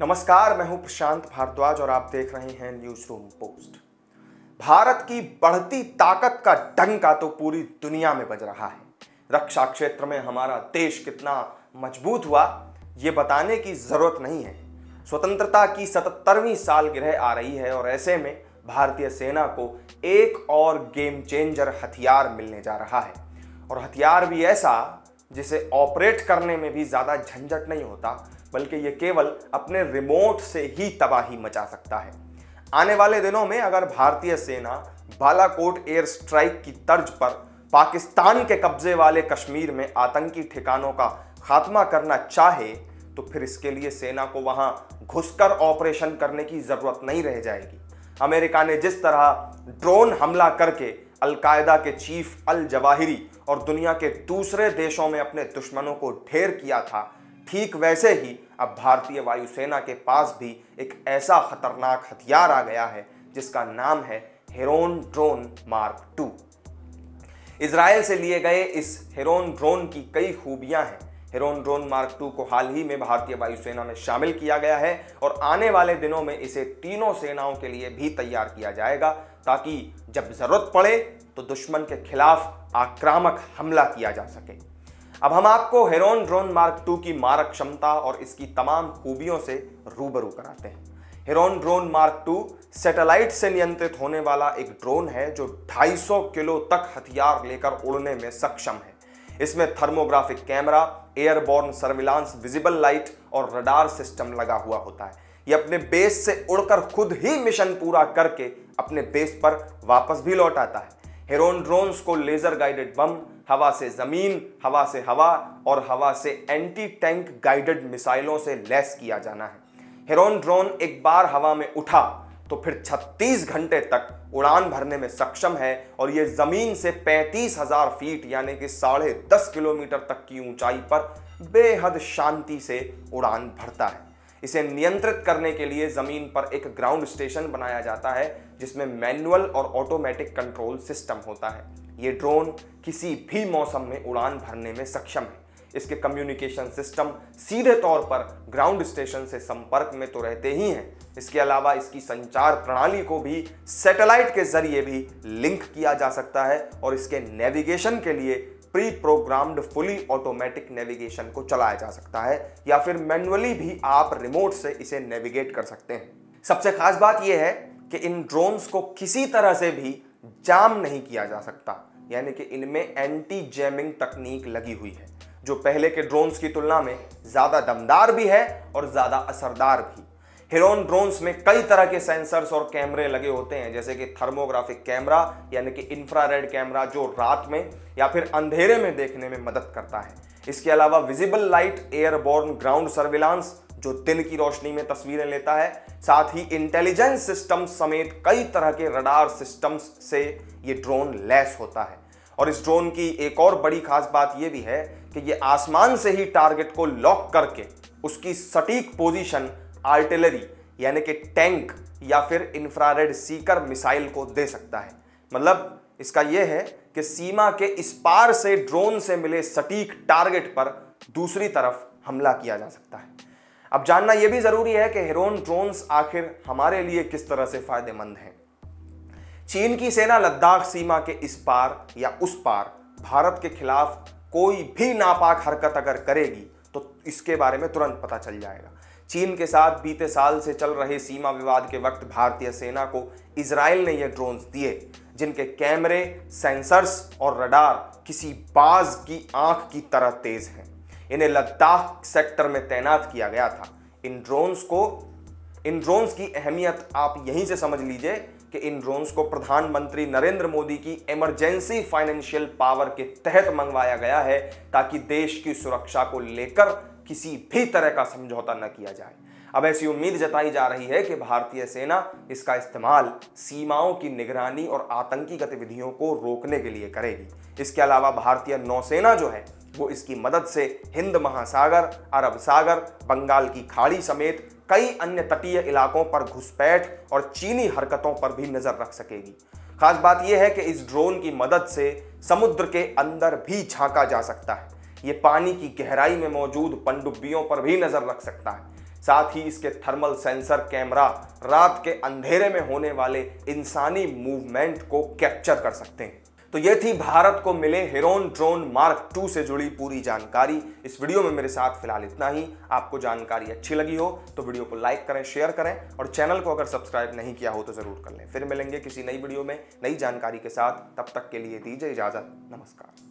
नमस्कार, मैं हूं प्रशांत भारद्वाज और आप देख रहे हैं न्यूज रूम पोस्ट। भारत की बढ़ती ताकत का डंका तो पूरी दुनिया में बज रहा है। रक्षा क्षेत्र में हमारा देश कितना मजबूत हुआ, ये बताने की जरूरत नहीं है। स्वतंत्रता की 77वीं सालगिरह आ रही है और ऐसे में भारतीय सेना को एक और गेम चेंजर हथियार मिलने जा रहा है, और हथियार भी ऐसा जिसे ऑपरेट करने में भी ज्यादा झंझट नहीं होता, बल्कि ये केवल अपने रिमोट से ही तबाही मचा सकता है। आने वाले दिनों में अगर भारतीय सेना बालाकोट एयर स्ट्राइक की तर्ज पर पाकिस्तान के कब्जे वाले कश्मीर में आतंकी ठिकानों का खात्मा करना चाहे तो फिर इसके लिए सेना को वहां घुसकर ऑपरेशन करने की जरूरत नहीं रह जाएगी। अमेरिका ने जिस तरह ड्रोन हमला करके अलकायदा के चीफ अल जवाहिरी और दुनिया के दूसरे देशों में अपने दुश्मनों को ढेर किया था, ठीक वैसे ही अब भारतीय वायुसेना के पास भी एक ऐसा खतरनाक हथियार आ गया है जिसका नाम है हेरोन ड्रोन मार्क 2। इजराइल से लिए गए इस हेरोन ड्रोन की कई खूबियां हैं। हेरोन ड्रोन मार्क 2 को हाल ही में भारतीय वायुसेना में शामिल किया गया है और आने वाले दिनों में इसे तीनों सेनाओं के लिए भी तैयार किया जाएगा, ताकि जब जरूरत पड़े तो दुश्मन के खिलाफ आक्रामक हमला किया जा सके। अब हम आपको हेरोन ड्रोन मार्क 2 की मारक क्षमता और इसकी तमाम खूबियों से रूबरू कराते हैं। हेरोन ड्रोन मार्क 2 सैटेलाइट से नियंत्रित होने वाला एक ड्रोन है जो 250 किलो तक हथियार लेकर उड़ने में सक्षम है। इसमें thermographic camera, airborne surveillance, visible light और रडार सिस्टम लगा हुआ होता है। यह अपने बेस से उड़कर खुद ही मिशन पूरा करके अपने बेस पर वापस भी लौट आता है। हेरोन ड्रोन्स को लेजर गाइडेड बम, हवा से जमीन, हवा से हवा और हवा से एंटी टैंक गाइडेड मिसाइलों से लैस किया जाना है। हेरोन ड्रोन एक बार हवा में उठा तो फिर 36 घंटे तक उड़ान भरने में सक्षम है और यह जमीन से 35,000 फीट यानी कि 10.5 किलोमीटर तक की ऊंचाई पर बेहद शांति से उड़ान भरता है। इसे नियंत्रित करने के लिए जमीन पर एक ग्राउंड स्टेशन बनाया जाता है जिसमें मैनुअल और ऑटोमेटिक कंट्रोल सिस्टम होता है। ये ड्रोन किसी भी मौसम में उड़ान भरने में सक्षम है। इसके कम्युनिकेशन सिस्टम सीधे तौर पर ग्राउंड स्टेशन से संपर्क में तो रहते ही हैं, इसके अलावा इसकी संचार प्रणाली को भी सैटेलाइट के जरिए भी लिंक किया जा सकता है और इसके नेविगेशन के लिए pre programmed fully automatic navigation को चलाया जा सकता है, या फिर मैन्युअली भी आप रिमोट से इसे नेविगेट कर सकते हैं। सबसे खास बात यह है कि इन ड्रोन्स को किसी तरह से भी जाम नहीं किया जा सकता, यानी कि इनमें एंटी जैमिंग तकनीक लगी हुई है जो पहले के ड्रोन्स की तुलना में ज्यादा दमदार भी है और ज्यादा असरदार भी। हेरोन ड्रोन्स में कई तरह के सेंसर्स और कैमरे लगे होते हैं, जैसे कि थर्मोग्राफिक कैमरा यानी कि इंफ्रारेड कैमरा जो रात में या फिर अंधेरे में देखने में मदद करता है। इसके अलावा visible light, airborne ground surveillance जो दिन की रोशनी में तस्वीरें लेता है, साथ ही इंटेलिजेंस सिस्टम समेत कई तरह के रडार सिस्टम्स से ये ड्रोन लैस होता है। और इस ड्रोन की एक और बड़ी खास बात यह भी है कि ये आसमान से ही टारगेट को लॉक करके उसकी सटीक पोजीशन आर्टिलरी यानी कि टैंक या फिर इंफ्रारेड सीकर मिसाइल को दे सकता है। मतलब इसका यह है कि सीमा के इस पार से ड्रोन से मिले सटीक टारगेट पर दूसरी तरफ हमला किया जा सकता है। अब जानना यह भी जरूरी है कि हेरोन ड्रोन्स आखिर हमारे लिए किस तरह से फायदेमंद हैं। चीन की सेना लद्दाख सीमा के इस पार या उस पार भारत के खिलाफ कोई भी नापाक हरकत अगर करेगी तो इसके बारे में तुरंत पता चल जाएगा। चीन के साथ बीते साल से चल रहे सीमा विवाद के वक्त भारतीय सेना को इजराइल ने ये ड्रोन्स दिए जिनके कैमरे, सेंसर्स और रडार किसी बाज की आंख की तरह तेज हैं। इन्हें लद्दाख सेक्टर में तैनात किया गया था। इन ड्रोन्स की अहमियत आप यहीं से समझ लीजिए कि इन ड्रोन्स को प्रधानमंत्री नरेंद्र मोदी की इमरजेंसी फाइनेंशियल पावर के तहत मंगवाया गया है ताकि देश की सुरक्षा को लेकर किसी भी तरह का समझौता न किया जाए। अब ऐसी उम्मीद जताई जा रही है कि भारतीय सेना इसका इस्तेमाल सीमाओं की निगरानी और आतंकी गतिविधियों को रोकने के लिए करेगी। इसके अलावा भारतीय नौसेना जो है वो इसकी मदद से हिंद महासागर, अरब सागर, बंगाल की खाड़ी समेत कई अन्य तटीय इलाकों पर घुसपैठ और चीनी हरकतों पर भी नजर रख सकेगी। खास बात यह है कि इस ड्रोन की मदद से समुद्र के अंदर भी झांका जा सकता है। ये पानी की गहराई में मौजूद पनडुब्बियों पर भी नजर रख सकता है। साथ ही इसके थर्मल सेंसर कैमरा रात के अंधेरे में होने वाले इंसानी मूवमेंट को कैप्चर कर सकते हैं। तो ये थी भारत को मिले हेरोन ड्रोन मार्क 2 से जुड़ी पूरी जानकारी। इस वीडियो में मेरे साथ फिलहाल इतना ही। आपको जानकारी अच्छी लगी हो तो वीडियो को लाइक करें, शेयर करें और चैनल को अगर सब्सक्राइब नहीं किया हो तो जरूर कर लें। फिर मिलेंगे किसी नई वीडियो में नई जानकारी के साथ। तब तक के लिए दीजिए इजाजत। नमस्कार।